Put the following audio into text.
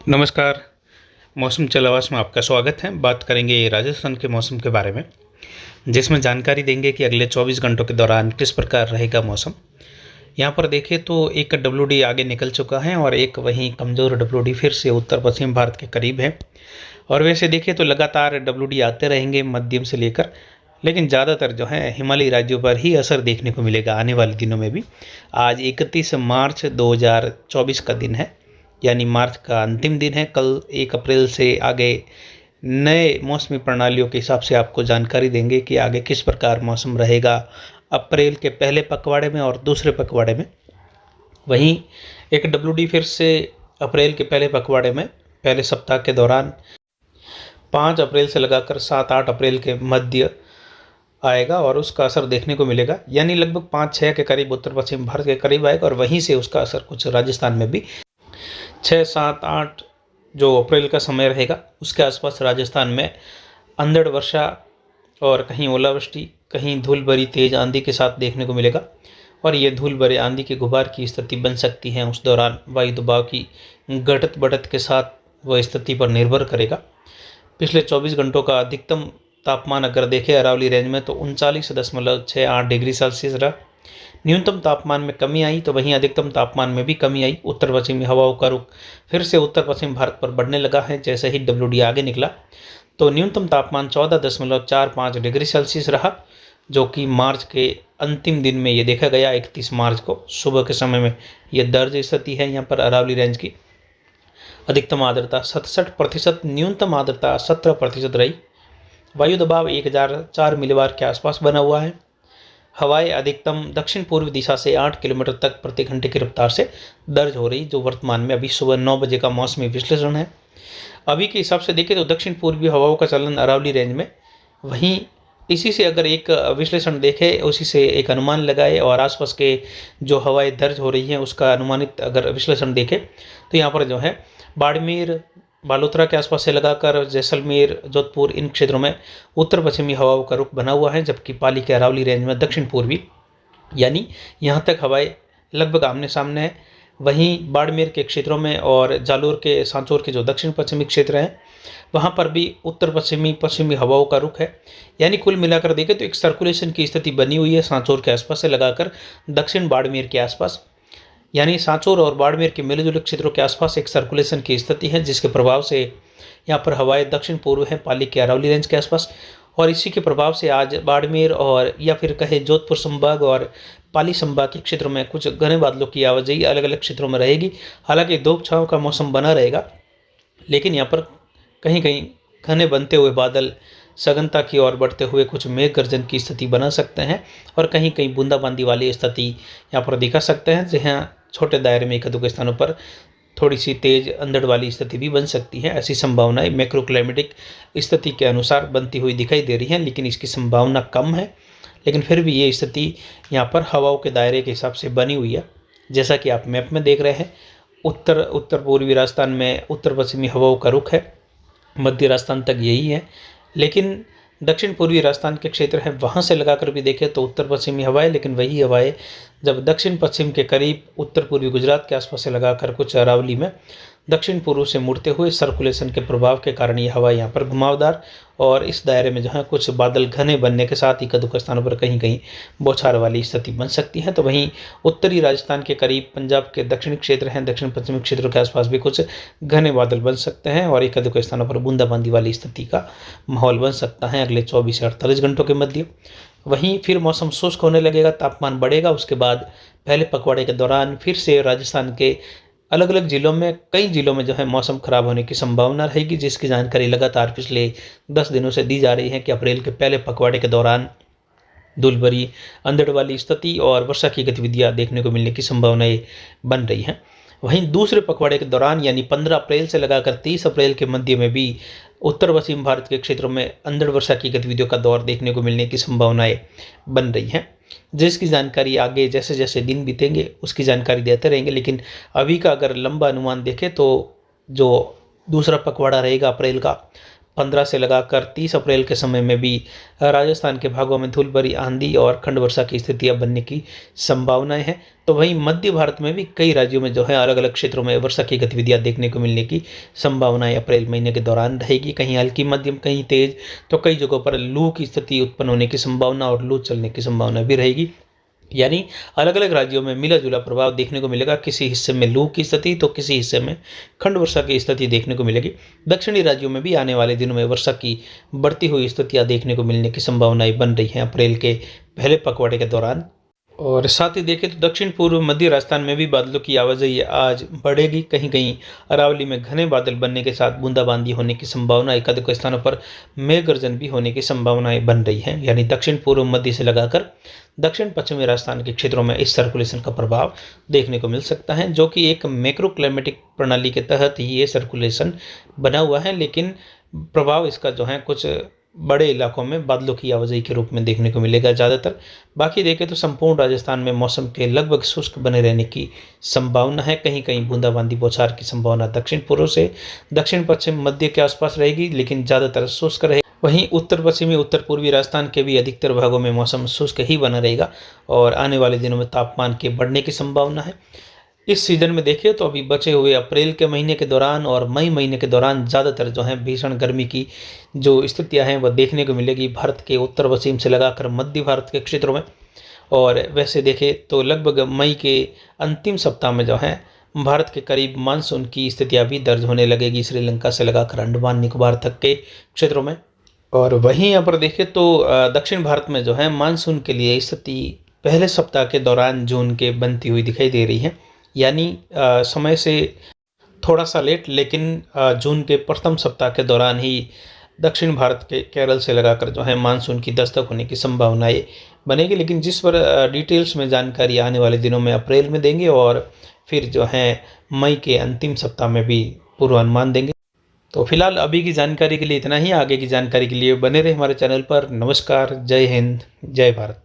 नमस्कार। मौसम चलावास में आपका स्वागत है। बात करेंगे राजस्थान के मौसम के बारे में, जिसमें जानकारी देंगे कि अगले 24 घंटों के दौरान किस प्रकार रहेगा मौसम। यहाँ पर देखें तो एक डब्ल्यूडी आगे निकल चुका है और एक वहीं कमज़ोर डब्ल्यूडी फिर से उत्तर पश्चिम भारत के करीब है। और वैसे देखें तो लगातार डब्ल्यूडी आते रहेंगे मध्यम से लेकर, लेकिन ज़्यादातर जो है हिमालयी राज्यों पर ही असर देखने को मिलेगा आने वाले दिनों में भी। आज 31 मार्च 2024 का दिन है, यानी मार्च का अंतिम दिन है। कल 1 अप्रैल से आगे नए मौसमी प्रणालियों के हिसाब से आपको जानकारी देंगे कि आगे किस प्रकार मौसम रहेगा अप्रैल के पहले पखवाड़े में और दूसरे पखवाड़े में। वहीं एक डब्ल्यूडी फिर से अप्रैल के पहले पखवाड़े में पहले सप्ताह के दौरान 5 अप्रैल से लगाकर 7-8 अप्रैल के मध्य आएगा और उसका असर देखने को मिलेगा, यानी लगभग 5-6 के करीब उत्तर पश्चिम भारत के करीब आएगा और वहीं से उसका असर कुछ राजस्थान में भी 6-7-8 जो अप्रैल का समय रहेगा उसके आसपास राजस्थान में अंधड़ वर्षा और कहीं ओलावृष्टि, कहीं धूल भरी तेज आंधी के साथ देखने को मिलेगा। और ये धूल भरे आंधी के गुबार की स्थिति बन सकती है उस दौरान वायु दबाव की घटत बढ़त के साथ, वह स्थिति पर निर्भर करेगा। पिछले 24 घंटों का अधिकतम तापमान अगर देखें अरावली रेंज में तो 39.68 डिग्री सेल्सियस रहा। न्यूनतम तापमान में कमी आई तो वहीं अधिकतम तापमान में भी कमी आई। उत्तर पश्चिमी हवाओं का रुख फिर से उत्तर पश्चिम भारत पर बढ़ने लगा है। जैसे ही डब्ल्यूडी आगे निकला तो न्यूनतम तापमान 14.45 डिग्री सेल्सियस रहा, जो कि मार्च के अंतिम दिन में ये देखा गया। 31 मार्च को सुबह के समय में यह दर्ज स्थिति है। यहाँ पर अरावली रेंज की अधिकतम आर्द्रता 67%, न्यूनतम आर्द्रता 17% रही। वायु दबाव 1004 मिलीबार के आसपास बना हुआ है। हवाएं अधिकतम दक्षिण पूर्व दिशा से 8 किलोमीटर तक प्रति घंटे की रफ्तार से दर्ज हो रही, जो वर्तमान में अभी सुबह 9 बजे का मौसमी विश्लेषण है। अभी के हिसाब से देखें तो दक्षिण पूर्वी हवाओं का चलन अरावली रेंज में, वहीं इसी से अगर एक विश्लेषण देखें, उसी से एक अनुमान लगाए और आसपास के जो हवाएं दर्ज हो रही हैं उसका अनुमानित अगर विश्लेषण देखें तो यहाँ पर जो है बाड़मेर, बालोतरा के आसपास से लगाकर जैसलमेर, जोधपुर, इन क्षेत्रों में उत्तर पश्चिमी हवाओं का रुख बना हुआ है। जबकि पाली के अरावली रेंज में दक्षिण पूर्वी, यानी यहाँ तक हवाएं लगभग आमने सामने है। वहीं बाड़मेर के क्षेत्रों में और जालोर के, सांचौर के जो दक्षिण पश्चिमी क्षेत्र हैं वहाँ पर भी उत्तर पश्चिमी हवाओं का रुख है। यानी कुल मिलाकर देखें तो एक सर्कुलेशन की स्थिति बनी हुई है सांचौर के आसपास से लगाकर दक्षिण बाड़मेर के आसपास, यानी सांचौर और बाड़मेर के मिले जुले क्षेत्रों के आसपास एक सर्कुलेशन की स्थिति है, जिसके प्रभाव से यहाँ पर हवाएं दक्षिण पूर्व हैं पाली के अरावली रेंज के आसपास। और इसी के प्रभाव से आज बाड़मेर और या फिर कहे जोधपुर संभाग और पाली संभाग के क्षेत्रों में कुछ घने बादलों की आवाजाही अलग अलग क्षेत्रों में रहेगी। हालांकि धूप छांव का मौसम बना रहेगा, लेकिन यहाँ पर कहीं कहीं घने बनते हुए बादल सघनता की ओर बढ़ते हुए कुछ मेघ गर्जन की स्थिति बना सकते हैं और कहीं कहीं बूंदाबांदी वाली स्थिति यहाँ पर दिखा सकते हैं, जहाँ छोटे दायरे में एक दो स्थानों पर थोड़ी सी तेज अंधड़ वाली स्थिति भी बन सकती है। ऐसी संभावनाएं मैक्रो क्लाइमेटिक स्थिति के अनुसार बनती हुई दिखाई दे रही हैं, लेकिन इसकी संभावना कम है। लेकिन फिर भी ये स्थिति यहाँ पर हवाओं के दायरे के हिसाब से बनी हुई है। जैसा कि आप मैप में देख रहे हैं, उत्तर पूर्वी राजस्थान में उत्तर पश्चिमी हवाओं का रुख है, मध्य राजस्थान तक यही है। लेकिन दक्षिण पूर्वी राजस्थान के क्षेत्र हैं वहाँ से लगाकर भी देखें तो उत्तर पश्चिमी हवाएं, लेकिन वही हवाएं जब दक्षिण पश्चिम के करीब उत्तर पूर्वी गुजरात के आसपास से लगाकर कुछ अरावली में दक्षिण पूर्व से मुड़ते हुए सर्कुलेशन के प्रभाव के कारण ये हवा यहाँ पर घुमावदार और इस दायरे में जो है कुछ बादल घने बनने के साथ ही कदुक स्थानों पर कहीं कहीं बौछार वाली स्थिति बन सकती है। तो वहीं उत्तरी राजस्थान के करीब पंजाब के दक्षिणी क्षेत्र हैं, दक्षिण पश्चिमी क्षेत्रों के आसपास भी कुछ घने बादल बन सकते हैं और एक कदुक स्थानों पर बूंदाबांदी वाली स्थिति का माहौल बन सकता है अगले 24 से 48 घंटों के मध्य। वहीं फिर मौसम शुष्क होने लगेगा, तापमान बढ़ेगा। उसके बाद पहले पखवाड़े के दौरान फिर से राजस्थान के अलग अलग जिलों में, कई जिलों में जो है मौसम खराब होने की संभावना रहेगी, जिसकी जानकारी लगातार पिछले 10 दिनों से दी जा रही है कि अप्रैल के पहले पखवाड़े के दौरान धूल भरी अंधड़ वाली स्थिति और वर्षा की गतिविधियां देखने को मिलने की संभावनाएं बन रही हैं। वहीं दूसरे पखवाड़े के दौरान यानी 15 अप्रैल से लगाकर 30 अप्रैल के मध्य में भी उत्तर पश्चिम भारत के क्षेत्रों में अंधड़ वर्षा की गतिविधियों का दौर देखने को मिलने की संभावनाएं बन रही हैं, जिसकी जानकारी आगे जैसे जैसे दिन बीतेंगे उसकी जानकारी देते रहेंगे। लेकिन अभी का अगर लंबा अनुमान देखें तो जो दूसरा पखवाड़ा रहेगा अप्रैल का 15 से लगाकर 30 अप्रैल के समय में भी राजस्थान के भागों में धूल भरी आंधी और खंड वर्षा की स्थितियां बनने की संभावनाएं हैं। तो वहीं मध्य भारत में भी कई राज्यों में जो है अलग अलग क्षेत्रों में वर्षा की गतिविधियां देखने को मिलने की संभावनाएं अप्रैल महीने के दौरान रहेगी। कहीं हल्की मध्यम, कहीं तेज, तो कई जगहों पर लू की स्थिति उत्पन्न होने की संभावना और लू चलने की संभावना भी रहेगी। यानी अलग अलग राज्यों में मिला जुला प्रभाव देखने को मिलेगा। किसी हिस्से में लू की स्थिति तो किसी हिस्से में खंड वर्षा की स्थिति देखने को मिलेगी। दक्षिणी राज्यों में भी आने वाले दिनों में वर्षा की बढ़ती हुई स्थितियां देखने को मिलने की संभावनाएं बन रही हैं अप्रैल के पहले पखवाड़े के दौरान। और साथ ही देखें तो दक्षिण पूर्व मध्य राजस्थान में भी बादलों की आवाजाही आज बढ़ेगी। कहीं कहीं अरावली में घने बादल बनने के साथ बूंदाबांदी होने की संभावना, एक आध स्थानों पर मेघ गर्जन भी होने की संभावनाएं बन रही हैं। यानी दक्षिण पूर्व मध्य से लगाकर दक्षिण पश्चिमी राजस्थान के क्षेत्रों में इस सर्कुलेशन का प्रभाव देखने को मिल सकता है, जो कि एक मैक्रो क्लाइमेटिक प्रणाली के तहत ही ये सर्कुलेशन बना हुआ है। लेकिन प्रभाव इसका जो है कुछ बड़े इलाकों में बादलों की आवाजाही के रूप में देखने को मिलेगा ज़्यादातर। बाकी देखें तो संपूर्ण राजस्थान में मौसम के लगभग शुष्क बने रहने की संभावना है। कहीं कहीं बूंदाबांदी बौछार की संभावना दक्षिण पूर्व से दक्षिण पश्चिम मध्य के आसपास रहेगी, लेकिन ज़्यादातर शुष्क रहेगी। वहीं उत्तर पश्चिमी उत्तर पूर्वी राजस्थान के भी अधिकतर भागों में मौसम शुष्क ही बना रहेगा और आने वाले दिनों में तापमान के बढ़ने की संभावना है। इस सीजन में देखिए तो अभी बचे हुए अप्रैल के महीने के दौरान और मई महीने के दौरान ज़्यादातर जो है भीषण गर्मी की जो स्थितियां हैं वह देखने को मिलेगी भारत के उत्तर पश्चिम से लगाकर मध्य भारत के क्षेत्रों में। और वैसे देखें तो लगभग मई के अंतिम सप्ताह में जो है भारत के करीब मानसून की स्थितियां भी दर्ज होने लगेगी, श्रीलंका से लगाकर अंडमान निकोबार तक के क्षेत्रों में। और वहीं यहाँ पर देखें तो दक्षिण भारत में जो है मानसून के लिए स्थिति पहले सप्ताह के दौरान जून के बनती हुई दिखाई दे रही है। यानी समय से थोड़ा सा लेट, लेकिन जून के प्रथम सप्ताह के दौरान ही दक्षिण भारत के केरल से लगाकर जो है मानसून की दस्तक होने की संभावनाएं बनेगी। लेकिन जिस पर डिटेल्स में जानकारी आने वाले दिनों में अप्रैल में देंगे और फिर जो है मई के अंतिम सप्ताह में भी पूर्वानुमान देंगे। तो फिलहाल अभी की जानकारी के लिए इतना ही। आगे की जानकारी के लिए बने रहे हमारे चैनल पर। नमस्कार, जय हिंद, जय भारत।